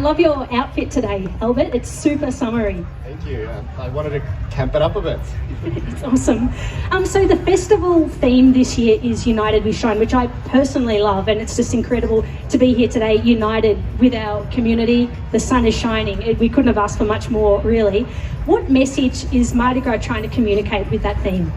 love your outfit today, Albert. It's super summery. Thank you. I wanted to camp it up a bit. It's awesome. So the festival theme this year is United We Shine, which I personally love, and it's just incredible to be here today, united with our community. The sun is shining. We couldn't have asked for much more, really. What message is Mardi Gras trying to communicate with that theme?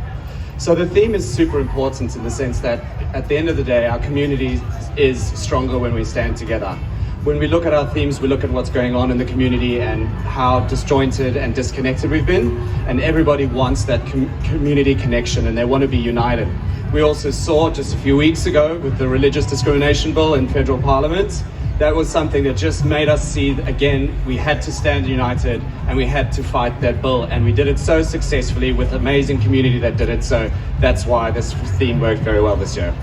So the theme is super important in the sense that at the end of the day, our community is stronger when we stand together. When we look at our themes, we look at what's going on in the community and how disjointed and disconnected we've been, and everybody wants that community connection and they want to be united. We also saw just a few weeks ago with the religious discrimination bill in federal parliament, that was something that just made us see, again, we had to stand united and we had to fight that bill, and we did it so successfully with amazing community that did it, so that's why this theme worked very well this year.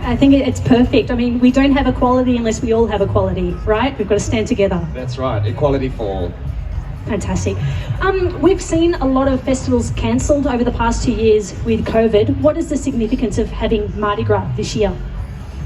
I think it's perfect. I mean, we don't have equality unless we all have equality, right? We've got to stand together. That's right, equality for all. Fantastic. We've seen a lot of festivals cancelled over the past 2 years with COVID. What is the significance of having Mardi Gras this year?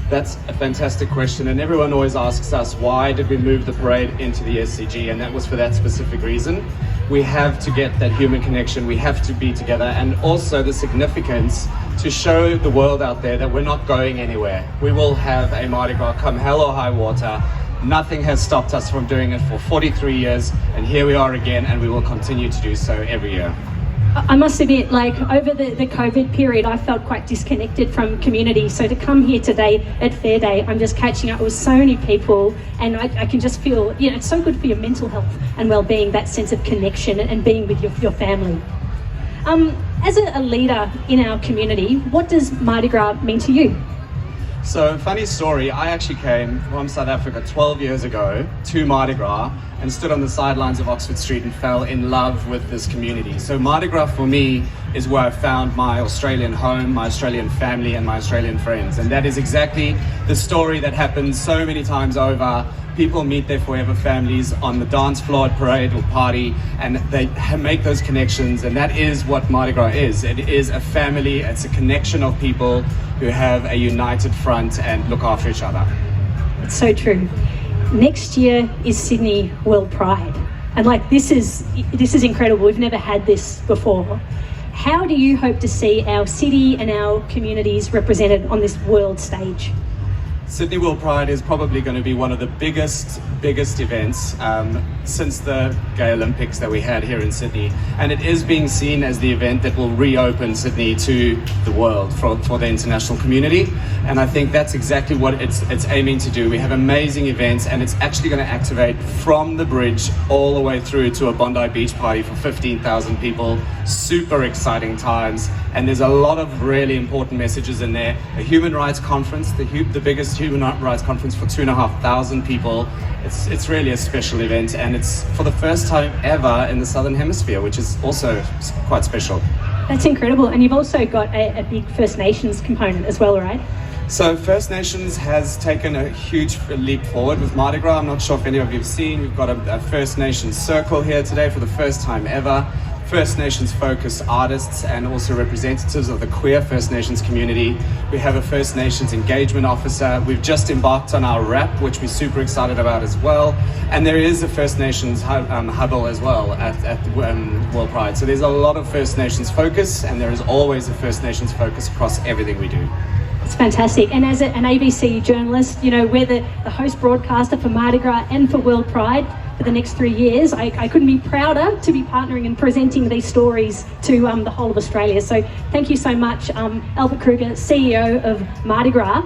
That's a fantastic question, and everyone always asks us, why did we move the parade into the SCG? And that was for that specific reason. We have to get that human connection, we have to be together, and also the significance to show the world out there that we're not going anywhere. We will have a Mardi Gras come hell or high water. Nothing has stopped us from doing it for 43 years, and here we are again, and we will continue to do so every year. I must admit, like, over the COVID period, I felt quite disconnected from community. So to come here today at Fair Day, I'm just catching up with so many people, and I can just feel, you know, it's so good for your mental health and well-being, that sense of connection and being with your family. As a leader in our community, what does Mardi Gras mean to you? So, funny story, I actually came from South Africa 12 years ago to Mardi Gras and stood on the sidelines of Oxford Street and fell in love with this community. So Mardi Gras for me is where I found my Australian home, my Australian family and my Australian friends. And that is exactly the story that happens so many times over. People meet their forever families on the dance floor at parade or party, and they make those connections, and that is what Mardi Gras is. It is a family, it's a connection of people who have a united front and look after each other. It's so true. Next year is Sydney World Pride, and like this is incredible. We've never had this before. How do you hope to see our city and our communities represented on this world stage? Sydney World Pride is probably going to be one of the biggest events since the Gay Olympics that we had here in Sydney, and it is being seen as the event that will reopen Sydney to the world for the international community, and I think that's exactly what it's aiming to do. We have amazing events, and it's actually going to activate from the bridge all the way through to a Bondi Beach party for 15,000 people. Super exciting times, and there's a lot of really important messages in there. A human rights conference, the biggest human rights conference for 2,500 people. It's really a special event, and it's for the first time ever in the Southern Hemisphere, which is also quite special. That's incredible, and you've also got a big First Nations component as well, right? So First Nations has taken a huge leap forward with Mardi Gras. I'm not sure if any of you have seen, we've got a First Nations circle here today for the first time ever. First Nations focused artists and also representatives of the queer First Nations community. We have a First Nations engagement officer. We've just embarked on our rap, which we're super excited about as well. And there is a First Nations huddle as well at World Pride. So there's a lot of First Nations focus, and there is always a First Nations focus across everything we do. It's fantastic. And as an ABC journalist, you know, we're the host broadcaster for Mardi Gras and for World Pride for the next 3 years. I couldn't be prouder to be partnering and presenting these stories to the whole of Australia. So thank you so much, Albert Kruger, CEO of Mardi Gras.